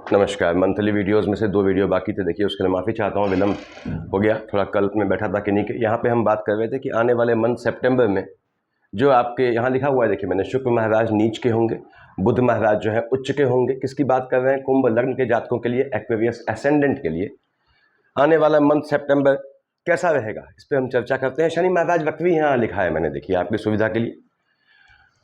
नमस्कार। Monthly videos में से 2 वीडियो बाकी थे, देखिए उसके लिए माफ़ी चाहता हूँ, विलम्ब हो गया, थोड़ा कल्प में बैठा था किन्हीं के। यहाँ पे हम बात कर रहे थे कि आने वाले मंथ सितंबर में जो आपके यहाँ लिखा हुआ है, देखिए मैंने, शुक्र महाराज नीच के होंगे, बुध महाराज जो है उच्च के होंगे। किसकी बात कर रहे हैं? कुंभ लग्न के जातकों के लिए, एक्वेरियस एसेंडेंट के लिए आने वाला मंथ सितंबर कैसा रहेगा, इस पर हम चर्चा करते हैं। शनि महाराज वक्री यहाँ लिखा है मैंने, देखिए आपकी सुविधा के लिए,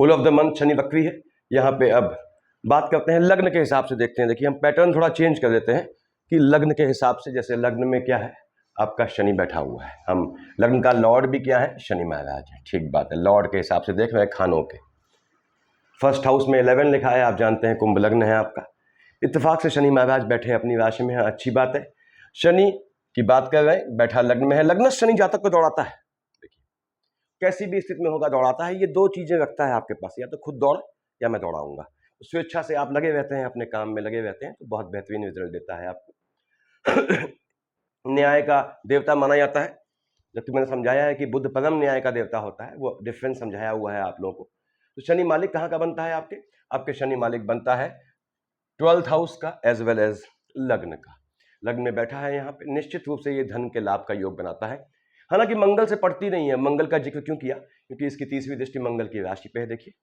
full of the month Shani वक्री है यहाँ पे। अब बात करते हैं लग्न के हिसाब से, देखते हैं। देखिए हम पैटर्न थोड़ा चेंज कर देते हैं कि लग्न के हिसाब से, जैसे लग्न में क्या है, आपका शनि बैठा हुआ है, हम लग्न का लॉर्ड भी क्या है, शनि महाराज है, ठीक बात है। लॉर्ड के हिसाब से देख रहे हैं खानों के, फर्स्ट हाउस में 11 लिखा है, आप जानते हैं कुंभ लग्न है आपका। इत्तेफाक से शनि महाराज बैठे अपनी राशि में है, अच्छी बात है। शनि की बात कर रहे हैं, बैठा लग्न में है। लग्न शनि जातक को दौड़ाता है, देखिए कैसी भी स्थिति में होगा दौड़ाता है। ये 2 चीजें रखता है आपके पास, या तो खुद दौड़ या मैं दौड़ाऊंगा। तो स्वेच्छा से आप लगे रहते हैं, अपने काम में लगे रहते हैं, तो बहुत बेहतरीन रिजल्ट देता है आपको। न्याय का देवता माना जाता है, जबकि मैंने समझाया है कि बुध परम न्याय का देवता होता है, वो डिफरेंस समझाया हुआ है आप लोगों को। तो शनि मालिक कहाँ का बनता है आपके? आपके शनि मालिक बनता है 12th हाउस का, एज वेल एज लग्न का। लग्न में बैठा है यहाँ पे, निश्चित रूप से ये धन के लाभ का योग बनाता है। हालांकि मंगल से पड़ती नहीं है। मंगल का जिक्र क्यों किया? क्योंकि इसकी 30वीं दृष्टि मंगल की राशि पे है, देखिए।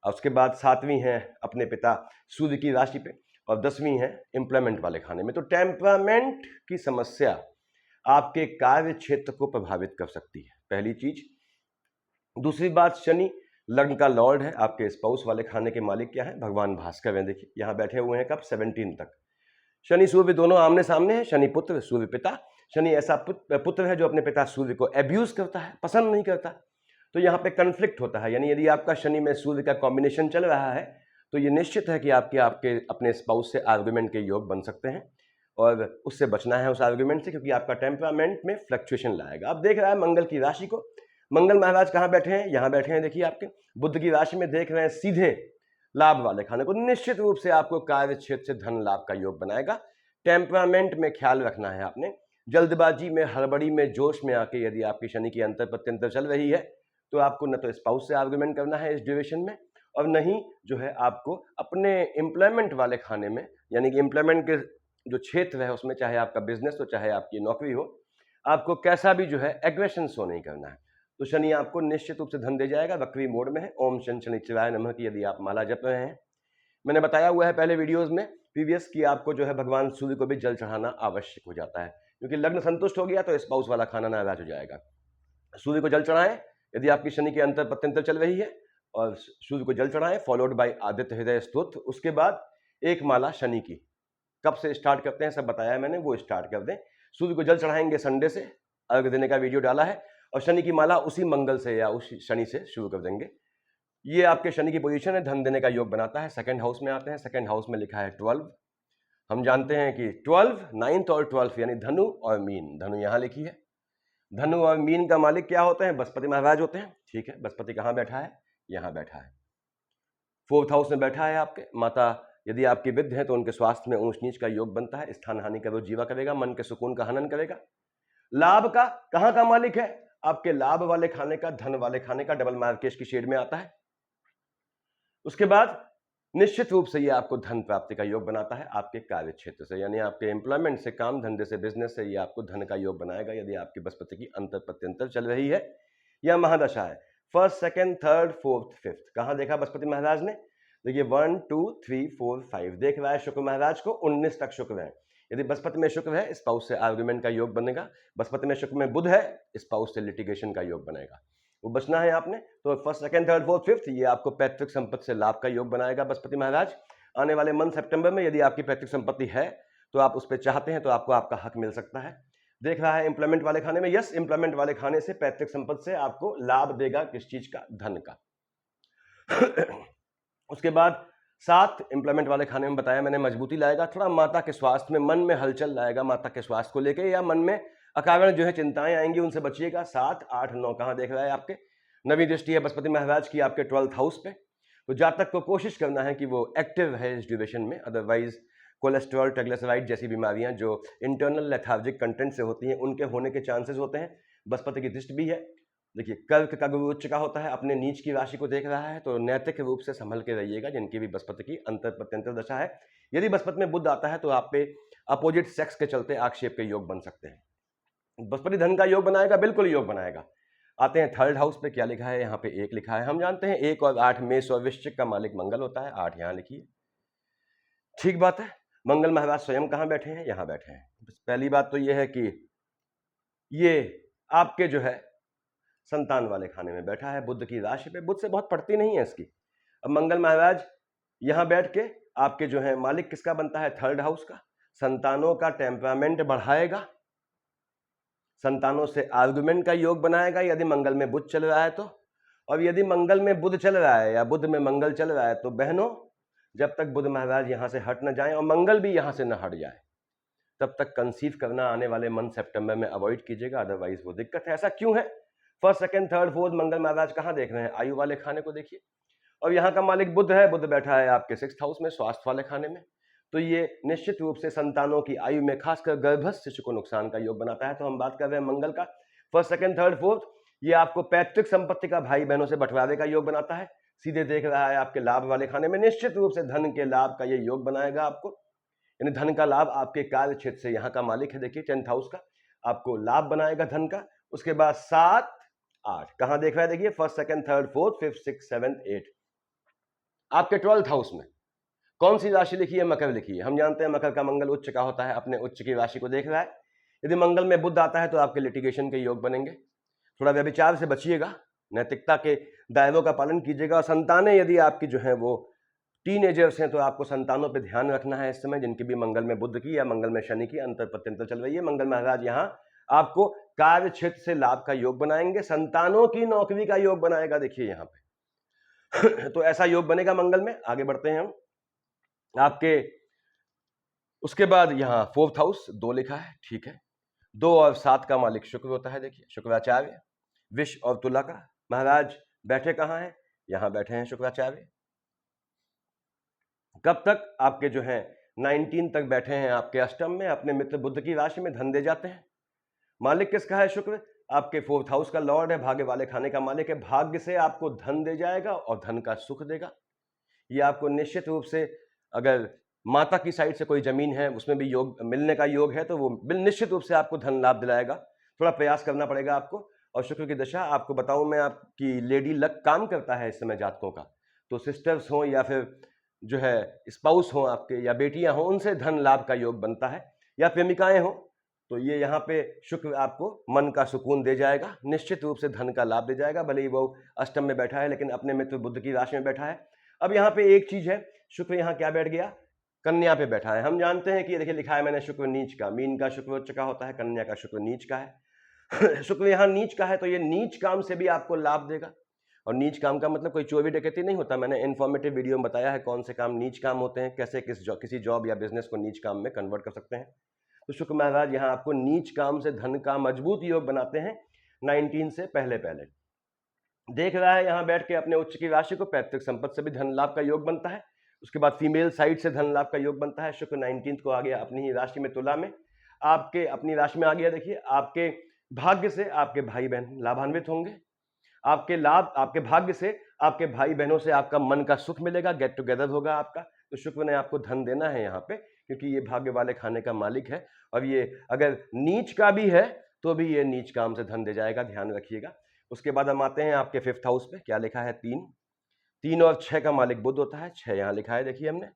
और उसके बाद 7वीं है अपने पिता सूर्य की राशि पे, और 10वीं है एम्प्लॉयमेंट वाले खाने में। तो टेम्परामेंट की समस्या आपके कार्य क्षेत्र को प्रभावित कर सकती है, पहली चीज। दूसरी बात, शनि लग्न का लॉर्ड है, आपके स्पाउस वाले खाने के मालिक क्या है? भगवान भास्कर हैं, देखिए यहाँ बैठे हुए हैं। कब? 17 तक। शनि सूर्य दोनों आमने सामने हैं, शनि पुत्र सूर्य पिता। शनि ऐसा पुत्र है जो अपने पिता सूर्य को एब्यूज करता है, पसंद नहीं करता। तो यहाँ पे कन्फ्लिक्ट होता है, यानी यदि आपका शनि में सूर्य का कॉम्बिनेशन चल रहा है तो ये निश्चित है कि आपके अपने स्पाउस से आर्गुमेंट के योग बन सकते हैं, और उससे बचना है उस आर्गुमेंट से, क्योंकि आपका टेम्परामेंट में फ्लक्चुएशन लाएगा। अब देख रहा है मंगल की राशि को, मंगल महाराज कहाँ बैठे हैं? यहाँ बैठे हैं, देखिए आपके बुध की राशि में, देख रहे हैं सीधे लाभ वाले खाने को। निश्चित रूप से आपको कार्य क्षेत्र से धन लाभ का योग बनाएगा। टेम्परामेंट में ख्याल रखना है आपने, जल्दबाजी में, हड़बड़ी में, जोश में आके यदि आपकी शनि की अंतर प्रत्यंतर चल रही है तो आपको न तो स्पाउस से आर्गुमेंट करना है इस ड्यूरेशन में, और नहीं जो है आपको अपने एम्प्लॉयमेंट वाले खाने में, यानी कि एम्प्लॉयमेंट के जो क्षेत्र है उसमें, चाहे आपका बिजनेस हो चाहे आपकी नौकरी हो, आपको कैसा भी जो है एग्रेशन शो नहीं करना है। तो शनि आपको निश्चित रूप से धन दे जाएगा, वक्री मोड में है। ओम शन शनिश्चराय नमः की यदि आप माला जप रहे हैं, मैंने बताया हुआ है पहले वीडियोस में प्रीवियस कि आपको जो है भगवान सूर्य को भी जल चढ़ाना आवश्यक हो जाता है, क्योंकि लग्न संतुष्ट हो गया तो स्पाउस वाला खाना नाराज हो जाएगा। सूर्य को जल चढ़ाएं यदि आपकी शनि की अंतर प्रत्यंतर चल रही है, और सूर्य को जल चढ़ाएं फॉलोड बाय आदित्य हृदय स्तोत्र। उसके बाद एक माला शनि की कब से स्टार्ट करते हैं सब बताया मैंने, वो स्टार्ट कर दें। सूर्य को जल चढ़ाएंगे संडे से, अर्घ देने का वीडियो डाला है, और शनि की माला उसी मंगल से या उसी शनि से शुरू कर देंगे। ये आपके शनि की पोजीशन है, धन देने का योग बनाता है। सेकंड हाउस में आते हैं, सेकंड हाउस में लिखा है 12। हम जानते हैं कि 12, 9th और 12 यानी धनु और मीन। धनु यहाँ लिखी है, धनु और मीन का मालिक क्या होते हैं? बृहस्पति महाराज होते हैं, ठीक है। बृहस्पति कहाँ बैठा है? यहाँ बैठा है, 4th हाउस में बैठा है आपके। माता यदि आपकी वृद्ध है तो उनके स्वास्थ्य में ऊंच नीच का योग बनता है, स्थान हानि का वो जीवा करेगा, मन के सुकून का हनन करेगा। लाभ का कहाँ का मालिक है? आपके लाभ वाले खाने का, धन वाले खाने का, डबल मार्केश की शेड में आता है। उसके बाद निश्चित रूप से ये आपको धन प्राप्ति का योग बनाता है आपके कार्य क्षेत्र से, यानी आपके एम्प्लॉयमेंट से, काम धंधे से, बिजनेस से ये आपको धन का योग बनाएगा यदि आपकी बृहस्पति की अंतर प्रत्यंतर चल रही है या महादशा है। First, second, third, fourth, fifth कहाँ देखा बृहस्पति महाराज ने? देखिए 1 2 3 4 5 देख रहा है शुक्र महाराज को, 19 तक शुक्र है। यदि बृहस्पति में शुक्र है, स्पाउस से आर्गुमेंट का योग बनेगा। बृहस्पति में शुक्र में बुध है, स्पाउस से लिटिगेशन का योग बनेगा, वो बचना है आपने। तो first, second, third, fourth, fifth ये आपको पैतृक संपत्ति से लाभ का योग बनाएगा बृहस्पति महाराज। आने वाले मंथ सितंबर में यदि आपकी पैतृक संपत्ति है तो आप उस पर चाहते हैं तो आपको आपका हक मिल सकता है। देख रहा है एम्प्लॉयमेंट वाले खाने में, यस, एम्प्लॉयमेंट वाले खाने से, पैतृक संपत्ति से आपको लाभ देगा। किस चीज का? धन का। उसके बाद 7 एम्प्लॉयमेंट वाले खाने में बताया मैंने, मजबूती लाएगा, थोड़ा माता के स्वास्थ्य में, मन में हलचल लाएगा माता के स्वास्थ्य को लेकर, या मन में अकारण जो है चिंताएं आएंगी, उनसे बचिएगा। 7 8 9 कहाँ देख रहा है आपके? नवी दृष्टि है बृहस्पति महाराज की आपके 12th हाउस पे। तो जातक को कोशिश करना है कि वो एक्टिव है इस ड्यूरेशन में, अदरवाइज कोलेस्ट्रॉल, ट्राइग्लिसराइड जैसी बीमारियां जो इंटरनल लेथार्जिक कंटेंट से होती हैं उनके होने के चांसेस होते हैं। बृहस्पति की दृष्टि भी है। देखिए कर्क का गुरु उच्च का होता है, अपने नीच की राशि को देख रहा है, तो नैतिक रूप से संभल के रहिएगा जिनकी भी बृहस्पति की अंतर प्रत्यंतर दशा है। यदि बृहस्पति में बुध आता है तो आप पे अपोजिट सेक्स के चलते आक्षेप के योग बन सकते हैं। बृहस्पति धन का योग बनाएगा, बिल्कुल योग बनाएगा। आते हैं थर्ड हाउस पे, क्या लिखा है यहाँ पे? 1 लिखा है। हम जानते हैं 1 और 8 मेष और वृश्चिक का मालिक मंगल होता है। 8 यहाँ लिखिए, ठीक बात है। मंगल महाराज स्वयं कहाँ बैठे हैं? यहाँ बैठे हैं। पहली बात तो ये है कि ये आपके जो है संतान वाले खाने में बैठा है, बुध की राशि पे। बुध से बहुत पड़ती नहीं है इसकी। अब मंगल महाराज यहाँ बैठ के आपके जो है मालिक किसका बनता है? थर्ड हाउस का। संतानों का टेम्परामेंट बढ़ाएगा, संतानों से आर्गुमेंट का योग बनाएगा यदि मंगल में बुध चल रहा है तो। और यदि मंगल में बुध चल रहा है या बुध में मंगल चल रहा है तो बहनों, जब तक बुध महाराज यहाँ से हट न जाए और मंगल भी यहाँ से न हट जाए, तब तक कंसीव करना आने वाले मंथ सितंबर में अवॉइड कीजिएगा, अदरवाइज वो दिक्कत है। ऐसा क्यों है? फर्स्ट, सेकंड, थर्ड, फोर्थ मंगल महाराज कहाँ देख रहे हैं? आयु वाले खाने को देखिए। और यहाँ का मालिक बुध है, बुध बैठा है आपके 6th हाउस में, स्वास्थ्य वाले खाने में। तो ये निश्चित रूप से संतानों की आयु में खासकर गर्भस्थ शिशु को नुकसान का योग बनाता है। तो हम बात कर रहे हैं मंगल का। फर्स्ट, सेकंड, थर्ड, फोर्थ, ये आपको पैतृक संपत्ति का, भाई बहनों से बंटवारे का योग बनाता है। सीधे देख रहा है आपके लाभ वाले खाने में, निश्चित रूप से धन के लाभ का ये योग बनाएगा आपको। यानी धन का लाभ आपके कार्य क्षेत्र से, यहाँ का मालिक है देखिए 10th हाउस का, आपको लाभ बनाएगा धन का। उसके बाद 7, 8 कहाँ देख रहा है? देखिए first, second, third, fourth, 5th, 6th, 7th, 8 आपके 12th हाउस में कौन सी राशि लिखी है? मकर लिखी है। हम जानते हैं मकर का मंगल उच्च का होता है, अपने उच्च की राशि को देख रहा है। यदि मंगल में बुध आता है तो आपके लिटिगेशन के योग बनेंगे। थोड़ा व्यभिचार से बचिएगा, नैतिकता के दायरों का पालन कीजिएगा। और संतानें यदि आपकी जो है वो टीनेजर्स हैं तो आपको संतानों पे ध्यान रखना है इस समय, जिनकी भी मंगल में बुध की या मंगल में शनि की अंतर प्रत्यंतर चल रही है। मंगल महाराज यहाँ आपको कार्य क्षेत्र से लाभ का योग बनाएंगे, संतानों की नौकरी का योग बनाएगा देखिए यहाँ पे। तो ऐसा योग बनेगा मंगल में। आगे बढ़ते हैं हम आपके। उसके बाद यहाँ 4th हाउस 2 लिखा है, ठीक है। 2 और 7 का मालिक शुक्र होता है देखिए, शुक्राचार्य। विष और तुला का महाराज बैठे कहाँ हैं? यहाँ बैठे हैं शुक्राचार्य। कब तक? आपके जो है 19 तक बैठे हैं आपके अष्टम में, अपने मित्र बुध की राशि में धन दे जाते हैं। मालिक किसका है? शुक्र। आपके 4th हाउस का लॉर्ड है, भाग्य वाले खाने का मालिक है। भाग्य से आपको धन दे जाएगा और धन का सुख देगा। ये आपको निश्चित रूप से, अगर माता की साइड से कोई जमीन है उसमें भी योग मिलने का योग है तो वो निश्चित रूप से आपको धन लाभ दिलाएगा। थोड़ा प्रयास करना पड़ेगा आपको। और शुक्र की दशा आपको बताऊं मैं, आपकी लेडी लक काम करता है इस समय जातकों का। तो सिस्टर्स हो या फिर जो है स्पाउस हो आपके या बेटियां हो, उनसे धन लाभ का योग बनता है, या प्रेमिकाएं हो तो ये यहाँ पे शुक्र आपको मन का सुकून दे जाएगा, निश्चित रूप से धन का लाभ दे जाएगा। भले ही वो अष्टम में बैठा है लेकिन अपने मित्र बुध की राशि में बैठा है। अब यहाँ पे एक चीज है, शुक्र यहाँ क्या बैठ गया? कन्या पे बैठा है। हम जानते हैं कि देखिए लिखा है मैंने शुक्र नीच का, मीन का शुक्र उच्च का होता है, कन्या का शुक्र नीच का है। शुक्र यहाँ नीच का है तो ये नीच काम से भी आपको लाभ देगा। और नीच काम का मतलब कोई चोरी डकैती नहीं होता। मैंने इन्फॉर्मेटिव वीडियो में बताया है कौन से काम नीच काम होते हैं, कैसे किसी जॉब या बिजनेस को नीच काम में कन्वर्ट कर सकते हैं। तो शुक्र महाराज यहाँ आपको नीच काम से धन का मजबूत योग बनाते हैं 19 से पहले पहले। देख रहा है यहाँ बैठ के अपने उच्च की राशि को, पैतृक संपत्ति से भी धन लाभ का योग बनता है। उसके बाद फीमेल साइड से धन लाभ का योग बनता है। शुक्र 19 को आ गया अपनी ही राशि में, तुला में, आपके अपनी राशि में आ गया। देखिए आपके भाग्य से आपके भाई बहन लाभान्वित होंगे। आपके लाभ, आपके भाग्य से आपके भाई बहनों से आपका मन का सुख मिलेगा, गेट टुगेदर होगा आपका। तो शुक्र ने आपको धन देना है यहाँ पे, क्योंकि ये भाग्य वाले खाने का मालिक है। और ये अगर नीच का भी है तो भी ये नीच काम से धन दे जाएगा, ध्यान रखिएगा। उसके बाद हम आते हैं आपके 5th हाउस पे, क्या लिखा है? 3 और 6 का मालिक बुध होता है। 6 यहाँ लिखा है देखिए हमने।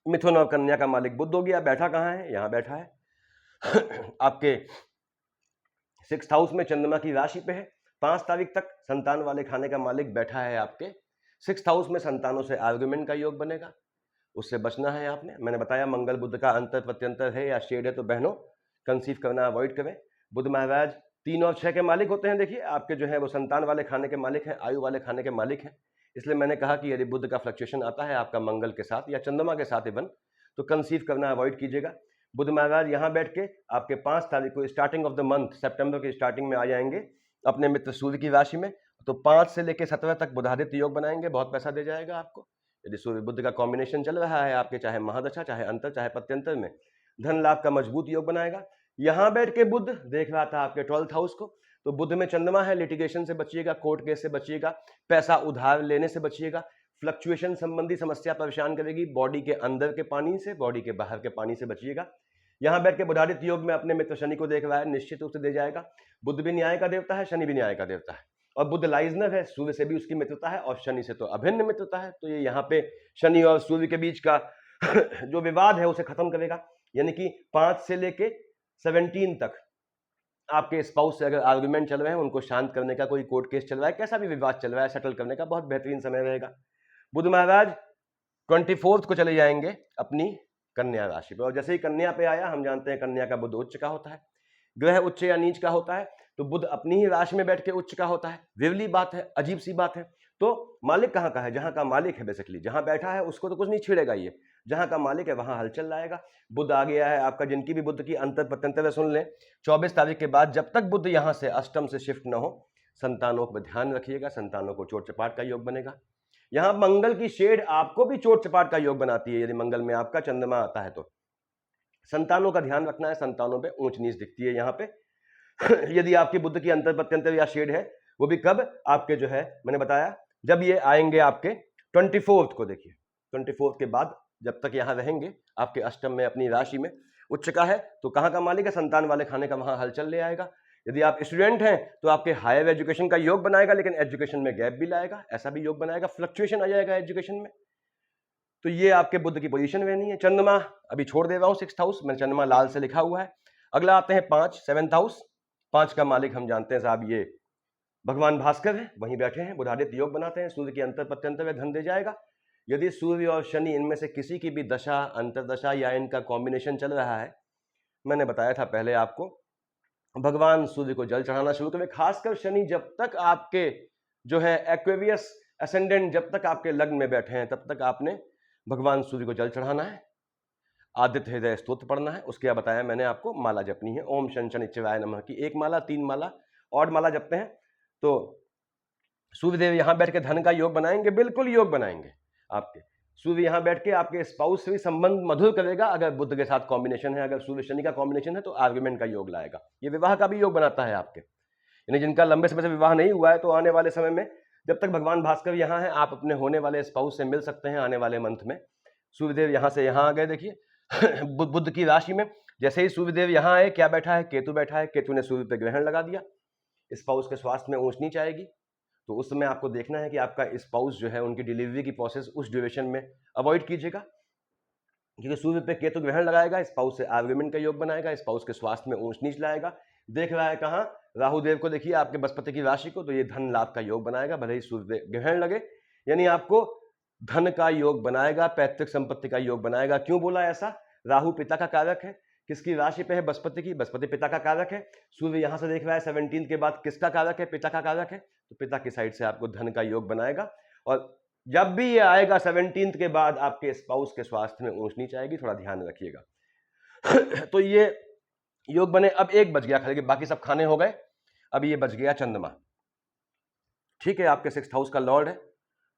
मिथुन और कन्या का मालिक बुध हो गया। बैठा कहाँ है? यहाँ बैठा है आपके 6th हाउस में, चंद्रमा की राशि पे है। 5 तारीख तक संतान वाले खाने का मालिक बैठा है आपके 6th हाउस में। संतानों से आर्गुमेंट का योग बनेगा, उससे बचना है आपने। मैंने बताया मंगल बुध का अंतर प्रत्यंतर है या शेड है, तो बहनों कंसीव करना अवॉइड करें। बुध महाराज 3 और 6 के मालिक होते हैं। देखिए आपके जो है वो संतान वाले खाने के मालिक हैं, आयु वाले खाने के मालिक हैं। इसलिए मैंने कहा कि यदि बुध का फ्लक्चुएशन आता है आपका मंगल के साथ या चंद्रमा के साथ इवन, तो कंसीव करना अवॉइड कीजिएगा। बुध महाराज यहाँ बैठ के आपके 5 तारीख को स्टार्टिंग ऑफ द मंथ, सितंबर की स्टार्टिंग में आ जाएंगे अपने मित्र सूर्य की राशि में। तो 5 से लेकर 17 तक बुधादित्य योग बनाएंगे, बहुत पैसा दे जाएगा आपको। यदि सूर्य बुध का कॉम्बिनेशन चल रहा है आपके, चाहे महादशा, चाहे अंतर, चाहे प्रत्यंतर में, धन लाभ का मजबूत योग बनाएगा। यहाँ बैठ के बुध देख रहा था आपके 12th हाउस को, तो बुध में चंद्रमा है, लिटिगेशन से बचिएगा, कोर्ट केस से बचिएगा, पैसा उधार लेने से बचिएगा, फ्लक्चुएशन संबंधी समस्या परेशान करेगी, बॉडी के अंदर के पानी से, बॉडी के बाहर के पानी से बचिएगा। यहां बैठ के बुधादित योग में अपने मित्र शनि को देख रहा है, निश्चित रूप से दे जाएगा। बुध भी न्याय का देवता है, शनि भी न्याय का देवता है, और बुध लाइजनर है, सूर्य से भी उसकी मित्रता है और शनि से तो अभिन्न मित्रता है। तो ये यहाँ पे शनि और सूर्य के बीच का जो विवाद है उसे खत्म करेगा। यानी कि 5 से लेके 17 तक आपके स्पाउस से अगर आर्गुमेंट चल रहे हैं, उनको शांत करने का कोई कोर्ट केस चल रहा है, कैसा भी विवाद चल रहा है, सेटल करने का बहुत बेहतरीन समय रहेगा। बुध महाराज 24 को चले जाएंगे अपनी कन्या राशि पर, और जैसे ही कन्या पे आया, हम जानते हैं कन्या का बुध उच्च का होता है, ग्रह उच्च या नीच का होता है, तो बुध अपनी ही राशि में बैठ के उच्च का होता है। विरली बात है, अजीब सी बात है। तो मालिक कहाँ का है? जहां का मालिक है, बेसिकली जहां बैठा है उसको तो कुछ नहीं छेड़ेगा ये, जहां का मालिक है वहां हलचल लाएगा। बुध आ गया है आपका, जिनकी भी बुध की अंतर प्रत्यंतर सुन लें, 24 तारीख के बाद जब तक बुध यहां से अष्टम से शिफ्ट न हो, संतानों पर ध्यान रखिएगा, संतानों को चोट चपाट का योग बनेगा। यहां मंगल की शेड आपको भी चोट चपाट का योग बनाती है। यदि मंगल में आपका चंद्रमा आता है तो संतानों का ध्यान रखना है, संतानों पे ऊंच नीच दिखती है यहाँ पे। यदि आपकी बुद्ध की अंतर प्रत्यंतर या शेड है, वो भी कब? आपके जो है मैंने बताया, जब ये आएंगे आपके 24 को। देखिए 24 के बाद जब तक यहाँ रहेंगे आपके अष्टम में अपनी राशि में, उच्च का है तो कहाँ का मालिक है? संतान वाले खाने का, वहां हलचल ले आएगा। यदि आप स्टूडेंट हैं तो आपके हायर एजुकेशन का योग बनाएगा, लेकिन एजुकेशन में गैप भी लाएगा, ऐसा भी योग बनाएगा, फ्लक्चुएशन आ जाएगा एजुकेशन में। तो ये आपके बुध की पोजीशन रहनी है। चंद्रमा अभी छोड़ दे रहा हूं 6th हाउस, मैंने चंद्रमा लाल से लिखा हुआ है। अगला आते हैं 5 7th हाउस। 5 का मालिक हम जानते हैं साहब, ये भगवान भास्कर है, वहीं बैठे हैं, बुधादित्य योग बनाते हैं। सूर्य की अंतर प्रत्यंतर धन दे जाएगा। यदि सूर्य और शनि इनमें से किसी की भी दशा, अंतरदशा या इनका कॉम्बिनेशन चल रहा है, मैंने बताया था पहले आपको, भगवान सूर्य को जल चढ़ाना शुरू करें। खासकर शनि जब तक आपके जो है एक्वेरियस असेंडेंट, जब तक आपके लग्न में बैठे हैं, तब तक आपने भगवान सूर्य को जल चढ़ाना है, आदित्य हृदय स्तोत्र पढ़ना है। उसके बाद बताया मैंने आपको, माला जपनी है, ओम शन शनिश्चराय नमः की 1 माला, 3 माला और माला जपते हैं। तो सूर्यदेव यहां बैठ के धन का योग बनाएंगे, बिल्कुल योग बनाएंगे आपके। सूर्य यहां बैठ के आपके स्पाउस से भी संबंध मधुर करेगा। अगर बुध के साथ कॉम्बिनेशन है, अगर सूर्य शनि का कॉम्बिनेशन है, तो आर्गुमेंट का योग लाएगा। ये विवाह का भी योग बनाता है आपके। यानी जिनका लंबे समय से विवाह नहीं हुआ है, तो आने वाले समय में जब तक भगवान भास्कर यहाँ है, आप अपने होने वाले स्पाउस से मिल सकते हैं आने वाले मंथ में। सूर्यदेव यहां से यहां आ गए, देखिए बुध की राशि में। जैसे ही सूर्यदेव यहां आए, क्या बैठा है? केतु बैठा है। केतु ने सूर्य पे ग्रहण लगा दिया। स्पाउस के स्वास्थ्य में ऊंच नीच आएगी। तो उस समय आपको देखना है कि आपका स्पाउस जो है, उनकी डिलीवरी की प्रोसेस उस ड्यूरेशन में अवॉइड कीजिएगा, क्योंकि सूर्य पे केतु ग्रहण लगाएगा, स्पाउस से आर्गुमेंट का योग बनाएगा, स्पाउस के स्वास्थ्य में ऊंच नीच लाएगा। देख रहा है कहाँ? राहुदेव को देखिए, आपके बृहस्पति की राशि को, तो ये धन लाभ का योग बनाएगा, भले ही सूर्य ग्रहण लगे। यानी आपको धन का योग बनाएगा, पैतृक संपत्ति का योग बनाएगा। क्यों बोला ऐसा? राहु पिता का कारक है। किसकी राशि पे है? बृहस्पति की। बृहस्पति पिता का कारक है। सूर्य यहां से देख रहा है 17 के बाद, किसका कारक है? पिता का कारक है। तो पिता की साइड से आपको धन का योग बनाएगा। और जब भी ये आएगा 17 के बाद, आपके स्पाउस के स्वास्थ्य में ऊंच नीच आएगी, थोड़ा ध्यान रखिएगा। तो ये योग बने। अब एक बच गया खाली, बाकी सब खाने हो गए। अब ये बच गया चंद्रमा, ठीक है, आपके 6th हाउस का लॉर्ड है।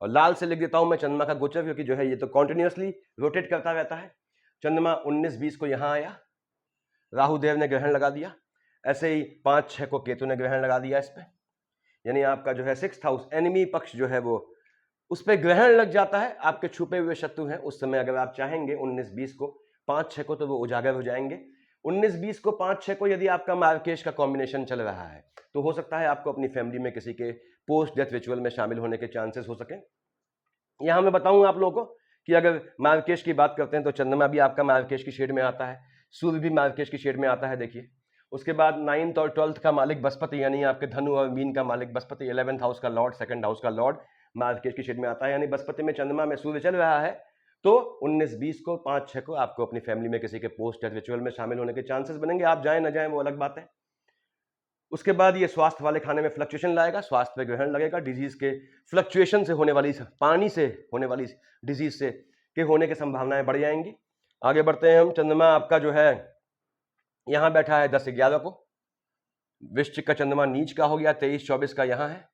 और लाल से लिख देता हूं मैं चंद्रमा का गोचर, क्योंकि जो है ये तो कॉन्टिन्यूसली रोटेट करता रहता है। चंद्रमा 19-20 को यहां आया, राहुदेव ने ग्रहण लगा दिया। ऐसे ही 5-6 को केतु ने ग्रहण लगा दिया इस पे। यानी आपका जो है 6th हाउस, एनिमी पक्ष जो है वो, उस पर ग्रहण लग जाता है। आपके छुपे हुए शत्रु हैं उस समय, अगर आप चाहेंगे 19-20 को, 5-6 को, तो वो उजागर हो जाएंगे। 19-20 को, 5-6 को यदि आपका मार्केश का कॉम्बिनेशन चल रहा है, तो हो सकता है आपको अपनी फैमिली में किसी के पोस्ट डेथ रिचुअल में शामिल होने के चांसेस हो सके। यहां मैं बताऊंगा आप लोगों को कि अगर मार्केश की बात करते हैं तो चंद्रमा भी आपका मार्केश की शेड में आता है, सूर्य भी मार्केश की शेड में आता है। देखिए उसके बाद 9th और 12th का मालिक बृहस्पति, यानी आपके धनु और मीन का मालिक बृहस्पति, 11th हाउस का लॉर्ड, 2nd हाउस का लॉर्ड, मार्केश की शेड में आता है। यानी बृहस्पति में चंद्रमा में सूर्य चल रहा है, तो 19-20 को, 5-6 को आपको अपनी फैमिली में किसी के पोस्ट डेथ रिचुअल में शामिल होने के चांसेस बनेंगे। आप जाएं ना जाएं वो अलग बात है। उसके बाद ये स्वास्थ्य वाले खाने में फ्लक्चुएशन लाएगा, स्वास्थ्य पे ग्रहण लगेगा। डिजीज के फ्लक्चुएशन से होने वाली, पानी से होने वाली डिजीज से के होने की संभावनाएं बढ़ जाएंगी। आगे बढ़ते हैं हम। चंद्रमा आपका जो है यहां बैठा है 10-11 को। वृश्चिक का चंद्रमा नीच का हो गया, 23-24 का यहां है।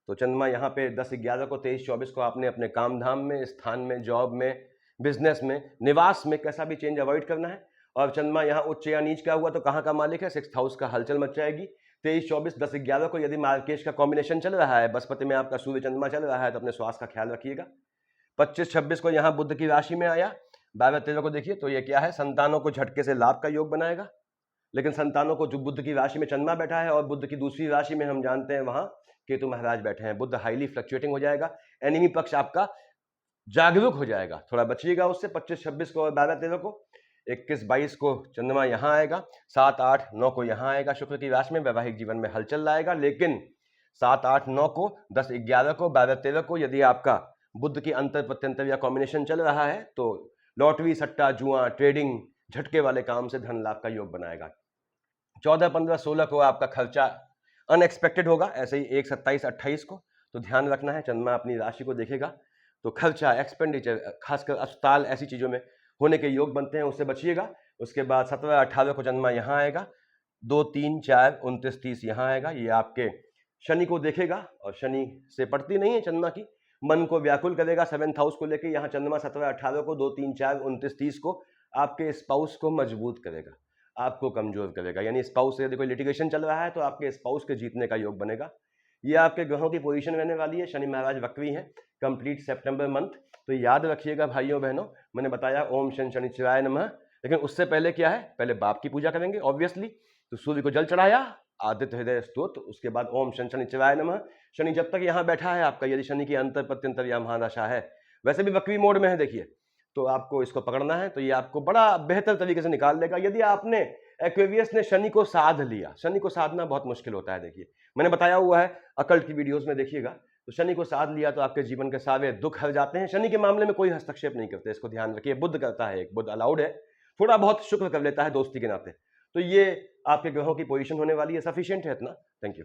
तो चंद्रमा यहाँ पे 10-11 को, 23-24 को आपने अपने काम धाम में, स्थान में, जॉब में, बिजनेस में, निवास में कैसा भी चेंज अवॉइड करना है। और चंद्रमा यहाँ उच्च या नीच का हुआ तो कहाँ का मालिक है? 6th हाउस का। हलचल मच जाएगी। 23-24, 10-11 को यदि मार्केश का कॉम्बिनेशन चल रहा है, बृहस्पति में आपका सूर्य चंद्रमा चल रहा है, तो अपने स्वास्थ्य का ख्याल रखिएगा। 25-26 को यहाँ बुध की राशि में आया, 12-13 को देखिए तो ये क्या है, संतानों को झटके से लाभ का योग बनाएगा। लेकिन संतानों को जो बुध की राशि में चंद्रमा बैठा है और बुध की दूसरी राशि में हम जानते हैं वहां केतु महाराज बैठे हैं, बुध हाईली फ्लक्चुएटिंग हो जाएगा, एनिमी पक्ष आपका जागरूक हो जाएगा, थोड़ा बचिएगा उससे। 25-26 को और 12-13 को, 21-22 को चंद्रमा यहाँ आएगा, 7-8-9 को यहाँ आएगा शुक्र की राशि में, वैवाहिक जीवन में हलचल लाएगा। लेकिन 7-8-9 को, 10-11 को, 12-13 को यदि आपका बुध की अंतर प्रत्यंतर या कॉम्बिनेशन चल रहा है तो लॉटरी, सट्टा, जुआ, ट्रेडिंग, झटके वाले काम से धन लाभ का योग बनाएगा। 14-15-16 को आपका खर्चा अनएक्सपेक्टेड होगा, ऐसे ही 1-27-28 को, तो ध्यान रखना है, चंद्रमा अपनी राशि को देखेगा तो खर्चा, एक्सपेंडिचर, खासकर अस्पताल ऐसी चीजों में होने के योग बनते हैं, उससे बचिएगा। उसके बाद 17-18 को चंद्रमा यहाँ आएगा, 2, 3, 4, 29, 30 यहाँ आएगा, ये आपके शनि को देखेगा और शनि से पड़ती नहीं है चंद्रमा की, मन को व्याकुल करेगा 7th हाउस को लेके। यहाँ चंद्रमा 17-18 को, 2, 3, 4, 29, 30 को आपके स्पाउस को मजबूत करेगा, आपको कमजोर करेगा। यानी स्पाउस से यदि कोई लिटिगेशन चल रहा है तो आपके स्पाउस के जीतने का योग बनेगा। ये आपके ग्रहों की पोजीशन रहने वाली है। शनि महाराज वक्री हैं कंप्लीट सितंबर मंथ, तो याद रखिएगा भाइयों बहनों, मैंने बताया ओम शन शनिश्चराय नमः। लेकिन उससे पहले क्या है, पहले बाप की पूजा करेंगे ऑब्वियसली, तो सूर्य को जल चढ़ाया, आदित्य हृदय स्तोत्र, उसके बाद ओम शन शनिश्चराय नमः। शनि जब तक यहाँ बैठा है आपका, यदि शनि की अंतर प्रत्यंतर या महादशा है, वैसे भी वक्री मोड में है देखिए, तो आपको इसको पकड़ना है, तो ये आपको बड़ा बेहतर तरीके से निकाल लेगा। यदि आपने एक्वेरियस ने शनि को साध लिया, शनि को साधना बहुत मुश्किल होता है, देखिए मैंने बताया हुआ है अकल्ट की वीडियोस में देखिएगा, तो शनि को साध लिया तो आपके जीवन के सारे दुख हर जाते हैं। शनि के मामले में कोई हस्तक्षेप नहीं करते, इसको ध्यान रखिए। बुध करता है, एक बुध अलाउड है, थोड़ा बहुत शुक्र कर लेता है दोस्ती के नाते। तो ये आपके ग्रहों की पोजीशन होने वाली है, सफिशिएंट है इतना। Thank you.